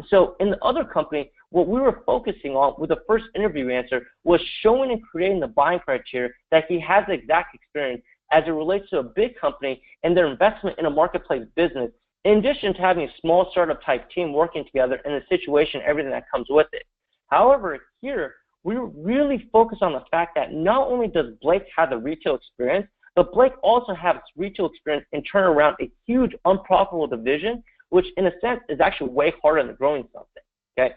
So in the other company, what we were focusing on with the first interview answer was showing and creating the buying criteria that he has the exact experience as it relates to a big company and their investment in a marketplace business, in addition to having a small startup type team working together in the situation, everything that comes with it. However, here, we really focus on the fact that not only does Blake have the retail experience, but Blake also has retail experience and turn around a huge unprofitable division, which in a sense is actually way harder than growing something, okay?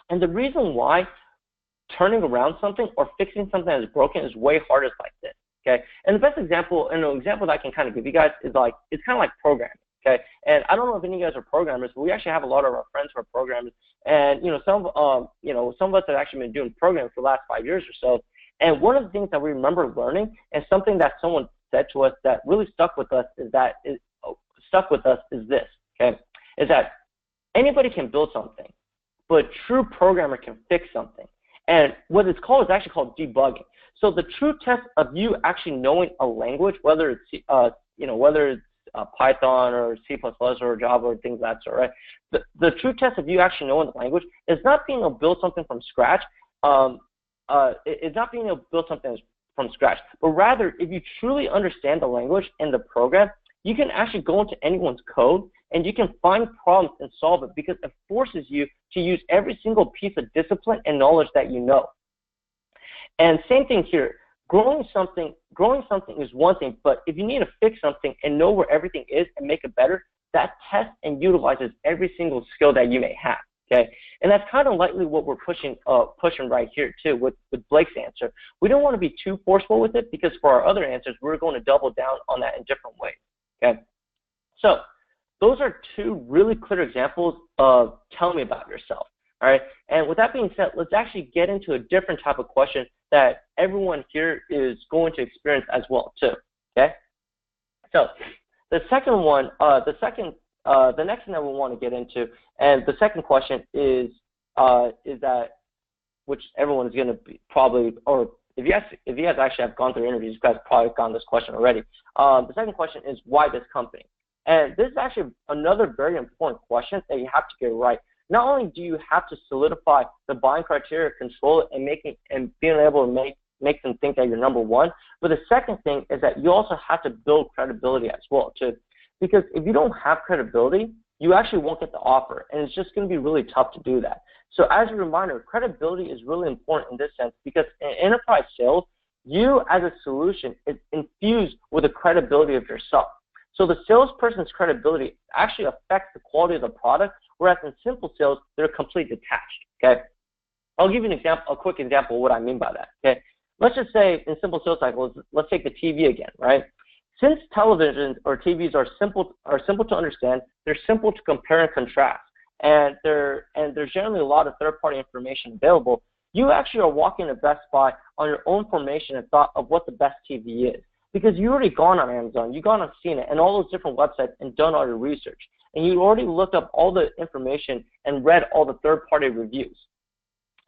And the reason why turning around something or fixing something that is broken is way harder is like this, okay? And the best example, and an example that I can kind of give you guys is like, it's kind of like programming, okay? And I don't know if any of you guys are programmers, but we actually have a lot of our friends who are programmers, and some of us have actually been doing programming for the last 5 years or so. And one of the things that we remember learning, and something that someone said to us that really stuck with us is this, okay? Is that anybody can build something, but a true programmer can fix something. And what it's called is actually called debugging. So the true test of you actually knowing a language, whether it's Python or C++ or Java or things like that sort, right? The true test of you actually knowing the language is not being able to build something from scratch. It's not being able to build something from scratch, but rather if you truly understand the language and the program, you can actually go into anyone's code and you can find problems and solve it because it forces you to use every single piece of discipline and knowledge that you know. And same thing here. Growing something is one thing, but if you need to fix something and know where everything is and make it better, that tests and utilizes every single skill that you may have. Okay, and that's kind of likely what we're pushing right here too with Blake's answer. We don't want to be too forceful with it because for our other answers, we're going to double down on that in different ways. Okay, so those are two really clear examples of tell me about yourself. All right, and with that being said, let's actually get into a different type of question that everyone here is going to experience as well too. Okay, so the second one, the next thing that we want to get into, and the second question is that, which everyone is going to be probably, or if you guys actually have gone through interviews, you guys have probably gotten this question already. The second question is why this company? And this is actually another very important question that you have to get right. Not only do you have to solidify the buying criteria, control it, and being able to make them think that you're number one, but the second thing is that you also have to build credibility as well too. Because if you don't have credibility, you actually won't get the offer, and it's just going to be really tough to do that. So as a reminder, credibility is really important in this sense because in enterprise sales, you as a solution is infused with the credibility of yourself. So the salesperson's credibility actually affects the quality of the product, whereas in simple sales, they're completely detached, okay? I'll give you an example, a quick example of what I mean by that, okay? Let's just say in simple sales cycles, let's take the TV again, right? Since televisions or TVs are simple to understand, they're simple to compare and contrast, and there's generally a lot of third-party information available, you actually are walking to Best Buy on your own formation and thought of what the best TV is. Because you already gone on Amazon, you've gone on CNET and all those different websites and done all your research. And you already looked up all the information and read all the third-party reviews.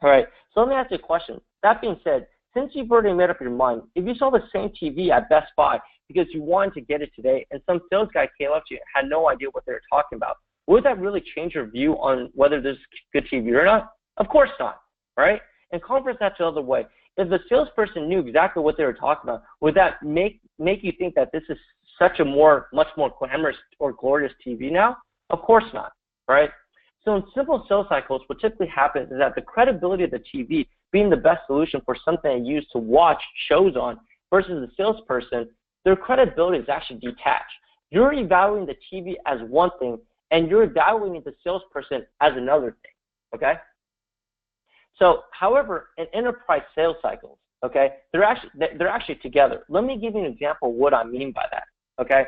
All right, so let me ask you a question. That being said, since you've already made up your mind, if you saw the same TV at Best Buy because you wanted to get it today and some sales guy came up to you and had no idea what they were talking about, would that really change your view on whether this is good TV or not? Of course not, right? And converse that the other way. If the salesperson knew exactly what they were talking about, would that make you think that this is such a much more glamorous or glorious TV now? Of course not, right? So in simple sales cycles, what typically happens is that the credibility of the TV being the best solution for something used to watch shows on versus the salesperson, their credibility is actually detached. You're evaluating the TV as one thing, and you're evaluating the salesperson as another thing, okay? So, however, in enterprise sales cycles, okay, they're actually together. Let me give you an example of what I mean by that, okay?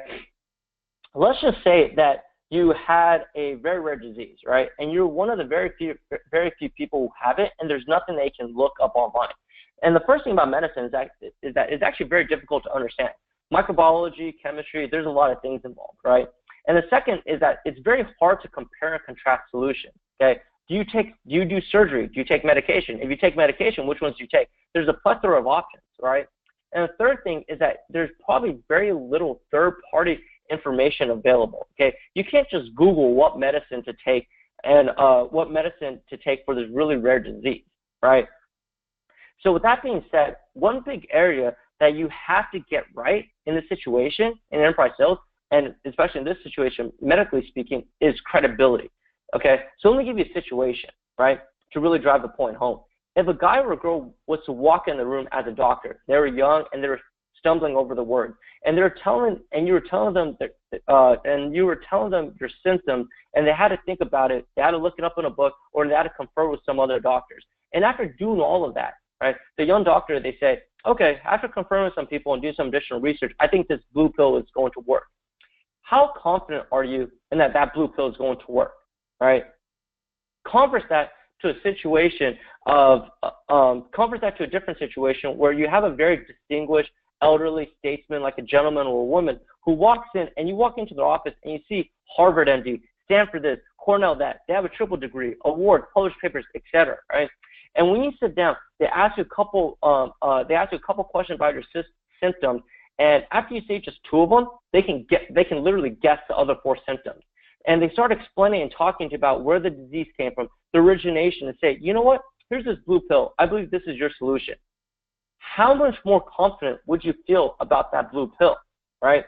Let's just say that you had a very rare disease, right? And you're one of the very few people who have it, and there's nothing they can look up online. And the first thing about medicine is that it's actually very difficult to understand. Microbiology, chemistry, there's a lot of things involved, right? And the second is that it's very hard to compare and contrast solutions, okay? Do you do surgery? Do you take medication? If you take medication, which ones do you take? There's a plethora of options, right? And the third thing is that there's probably very little third-party information available, okay? You can't just Google what medicine to take and what medicine to take for this really rare disease, right? So with that being said, one big area that you have to get right in this situation in enterprise sales, and especially in this situation, medically speaking, is credibility. Okay, so let me give you a situation, right, to really drive the point home. If a guy or a girl was to walk in the room as a doctor, they were young and they were stumbling over the words, and you were telling them your symptoms, and they had to think about it, they had to look it up in a book, or they had to confer with some other doctors. And after doing all of that, right, the young doctor, they say, okay, after conferring with some people and doing some additional research, I think this blue pill is going to work. How confident are you in that blue pill is going to work, right? Converse that to a situation of, converse that to a different situation where you have a very distinguished elderly statesman, like a gentleman or a woman, who walks in, and you walk into their office and you see Harvard MD, Stanford this, Cornell that, they have a triple degree, awards, published papers, etc., right? And when you sit down, they ask you a couple questions about your symptoms, and after you say just two of them, they can literally guess the other four symptoms. And they start explaining and talking to you about where the disease came from, the origination, and say, you know what, here's this blue pill. I believe this is your solution. How much more confident would you feel about that blue pill, right?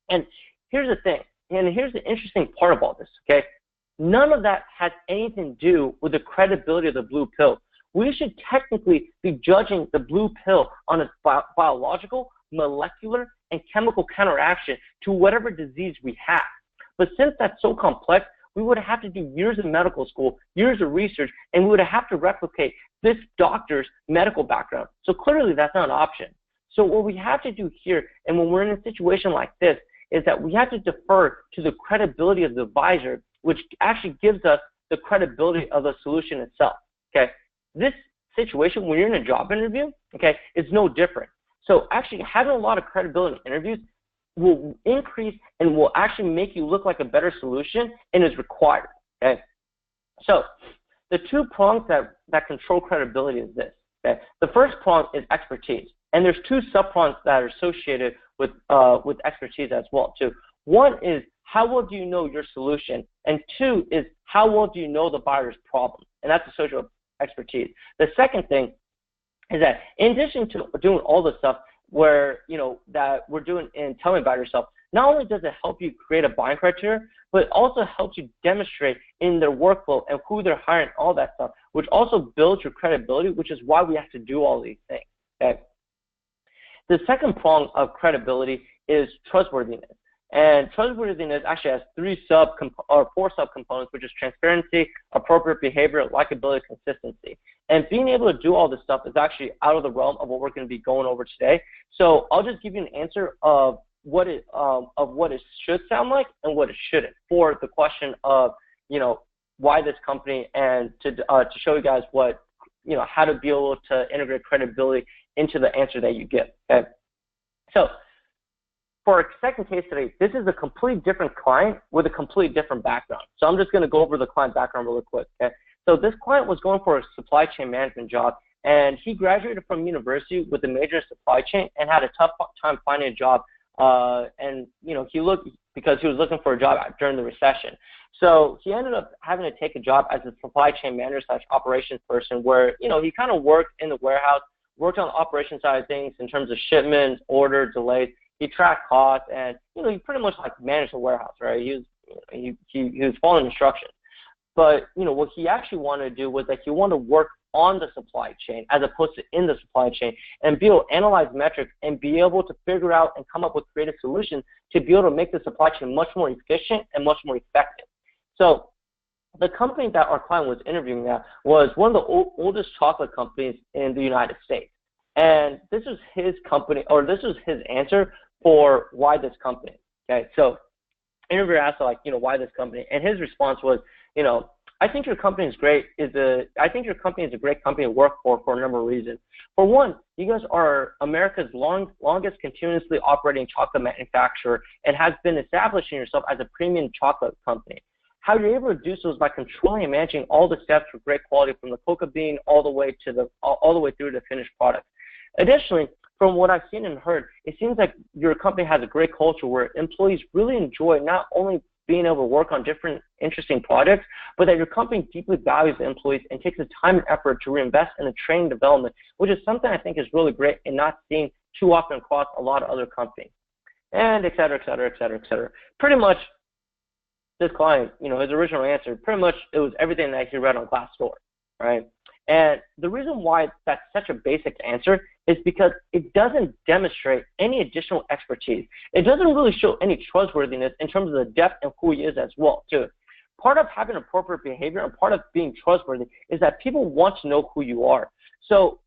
And here's the thing, and here's the interesting part about this, okay? None of that has anything to do with the credibility of the blue pill. We should technically be judging the blue pill on its biological, molecular, and chemical counteraction to whatever disease we have. But since that's so complex, we would have to do years of medical school, years of research, and we would have to replicate this doctor's medical background. So clearly that's not an option. So what we have to do here, and when we're in a situation like this, is that we have to defer to the credibility of the advisor, which actually gives us the credibility of the solution itself, okay? This situation, when you're in a job interview, okay, is no different. So actually having a lot of credibility in interviews will increase and will actually make you look like a better solution and is required, okay? So the two prongs that control credibility is this, okay? The first prong is expertise, and there's two sub-prongs that are associated with expertise as well, too. One is how well do you know your solution, and two is how well do you know the buyer's problem, and that's associated with expertise. The second thing is that in addition to doing all the stuff where, that we're doing in Tell Me About Yourself, not only does it help you create a buying criteria, but it also helps you demonstrate in their workflow and who they're hiring, all that stuff, which also builds your credibility, which is why we have to do all these things, okay? The second prong of credibility is trustworthiness. And trustworthiness actually has four subcomponents, which is transparency, appropriate behavior, likability, consistency. And being able to do all this stuff is actually out of the realm of what we're going to be going over today. So I'll just give you an answer of what it should sound like and what it shouldn't for the question of why this company, and to show you guys what how to be able to integrate credibility into the answer that you get. Okay, so. For our second case today, this is a completely different client with a completely different background. So I'm just going to go over the client background really quick. Okay? So this client was going for a supply chain management job, and he graduated from university with a major in supply chain and had a tough time finding a job. And because he was looking for a job during the recession. So he ended up having to take a job as a supply chain manager / operations person, where he kind of worked in the warehouse, worked on the operation side of things in terms of shipments, order delays. He tracked costs, and he pretty much managed the warehouse, right? He was following instructions. But what he actually wanted to do was that he wanted to work on the supply chain as opposed to in the supply chain, and be able to analyze metrics and be able to figure out and come up with creative solutions to be able to make the supply chain much more efficient and much more effective. So the company that our client was interviewing at was one of the oldest chocolate companies in the United States. And this was his company, or this was his answer for why this company. Okay, so interviewer asked why this company, and his response was, I think your company is great. I think your company is a great company to work for a number of reasons. For one, you guys are America's longest continuously operating chocolate manufacturer and has been establishing yourself as a premium chocolate company. How you're able to do so is by controlling and managing all the steps for great quality, from the cocoa bean all the way through to finished product. Additionally, from what I've seen and heard, it seems like your company has a great culture where employees really enjoy not only being able to work on different interesting projects, but that your company deeply values the employees and takes the time and effort to reinvest in the training development, which is something I think is really great and not seen too often across a lot of other companies. And et cetera, et cetera, et cetera, et cetera. Pretty much, this client, his original answer, pretty much it was everything that he read on Glassdoor, right? And the reason why that's such a basic answer is because it doesn't demonstrate any additional expertise. It doesn't really show any trustworthiness in terms of the depth and who he is as well, too. Part of having appropriate behavior and part of being trustworthy is that people want to know who you are. So,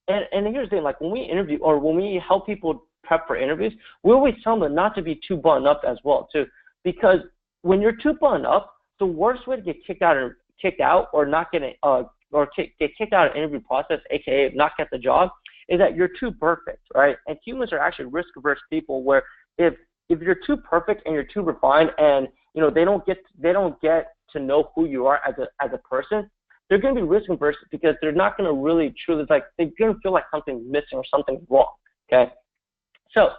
and here's the thing, like when we interview or when we help people prep for interviews, we always tell them not to be too buttoned up as well, too, because when you're too buttoned up, the worst way to get kicked out or not get get kicked out of the interview process, aka not get the job, is that you're too perfect, right? And humans are actually risk-averse people where if you're too perfect and you're too refined and they don't get to know who you are as a person, they're going to be risk-averse because they're not going to really truly, like, they're going to feel like something's missing or something's wrong, okay? So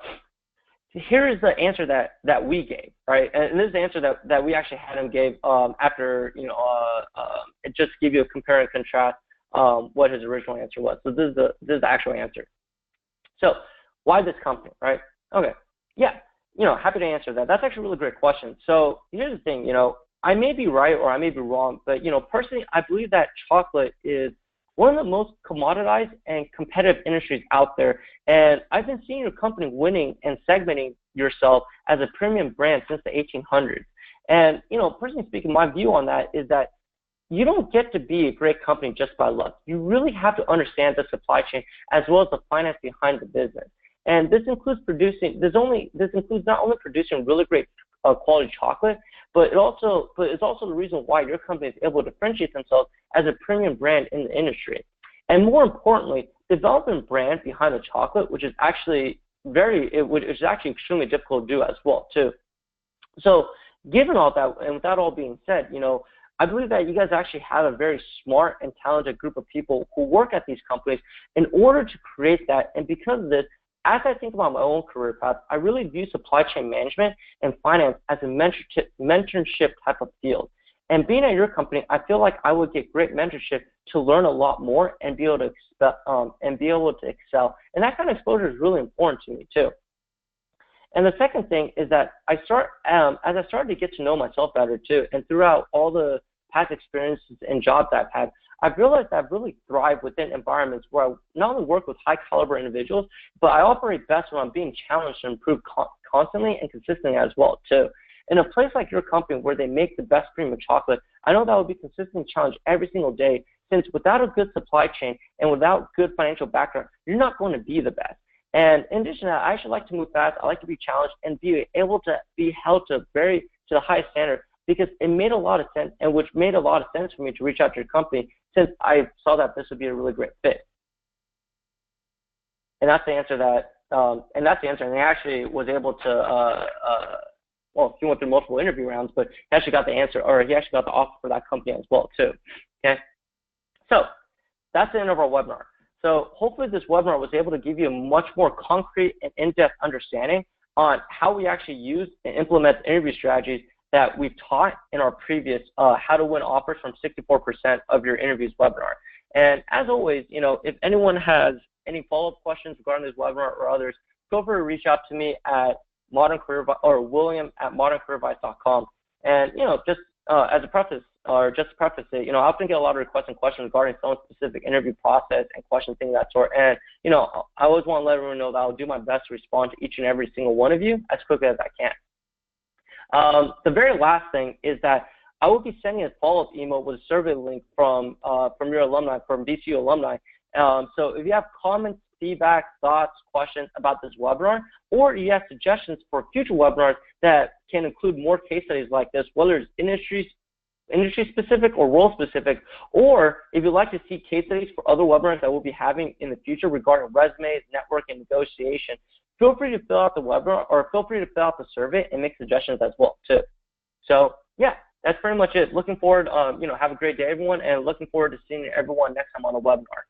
here is the answer that we gave, right? And this is the answer that we actually had him give after, just to give you a compare and contrast what his original answer was. So this is the actual answer. So why this company, right? Okay, yeah, happy to answer that. That's actually a really great question. So here's the thing, I may be right or I may be wrong, but personally, I believe that chocolate is one of the most commoditized and competitive industries out there. And I've been seeing your company winning and segmenting yourself as a premium brand since the 1800s. And, personally speaking, my view on that is that you don't get to be a great company just by luck. You really have to understand the supply chain as well as the finance behind the business. And this includes not only producing really great quality chocolate, but it's also the reason why your company is able to differentiate themselves as a premium brand in the industry. And more importantly, developing brand behind the chocolate, which is actually extremely difficult to do as well too. So given all that, and with that all being said, I believe that you guys actually have a very smart and talented group of people who work at these companies in order to create that. And because of this, as I think about my own career path, I really view supply chain management and finance as a mentorship type of field. And being at your company, I feel like I would get great mentorship to learn a lot more and be able to excel. And that kind of exposure is really important to me too. And the second thing is that as I started to get to know myself better too, and throughout all the past experiences and jobs I've had, I've realized I've really thrived within environments where I not only work with high caliber individuals, but I operate best when I'm being challenged to improve constantly and consistently as well too. In a place like your company where they make the best cream of chocolate, I know that will be consistently challenged every single day, since without a good supply chain and without good financial background, you're not going to be the best. And in addition to that, I actually like to move fast. I like to be challenged and be able to be held to the highest standard, because it made a lot of sense, and which made a lot of sense for me to reach out to your company since I saw that this would be a really great fit. And that's the answer and he actually was able to, he went through multiple interview rounds, but he actually got the answer, or he actually got the offer for that company as well too, okay? So that's the end of our webinar. So hopefully this webinar was able to give you a much more concrete and in-depth understanding on how we actually use and implement interview strategies that we've taught in our previous How to Win Offers from 64% of Your Interviews webinar. And as always, if anyone has any follow-up questions regarding this webinar or others, feel free to reach out to me at William@moderncareeradvice.com. And just as a preface, or just to preface it, I often get a lot of requests and questions regarding some specific interview process and questions, things of that sort. And I always want to let everyone know that I'll do my best to respond to each and every single one of you as quickly as I can. The very last thing is that I will be sending a follow-up email with a survey link from your alumni, from VCU alumni. So if you have comments, feedback, thoughts, questions about this webinar, or you have suggestions for future webinars that can include more case studies like this, whether it's industry-specific or role-specific, or if you'd like to see case studies for other webinars that we'll be having in the future regarding resumes, network, and negotiation, feel free to fill out the webinar, or feel free to fill out the survey and make suggestions as well too. So yeah, that's pretty much it. Looking forward, have a great day, everyone, and looking forward to seeing everyone next time on the webinar.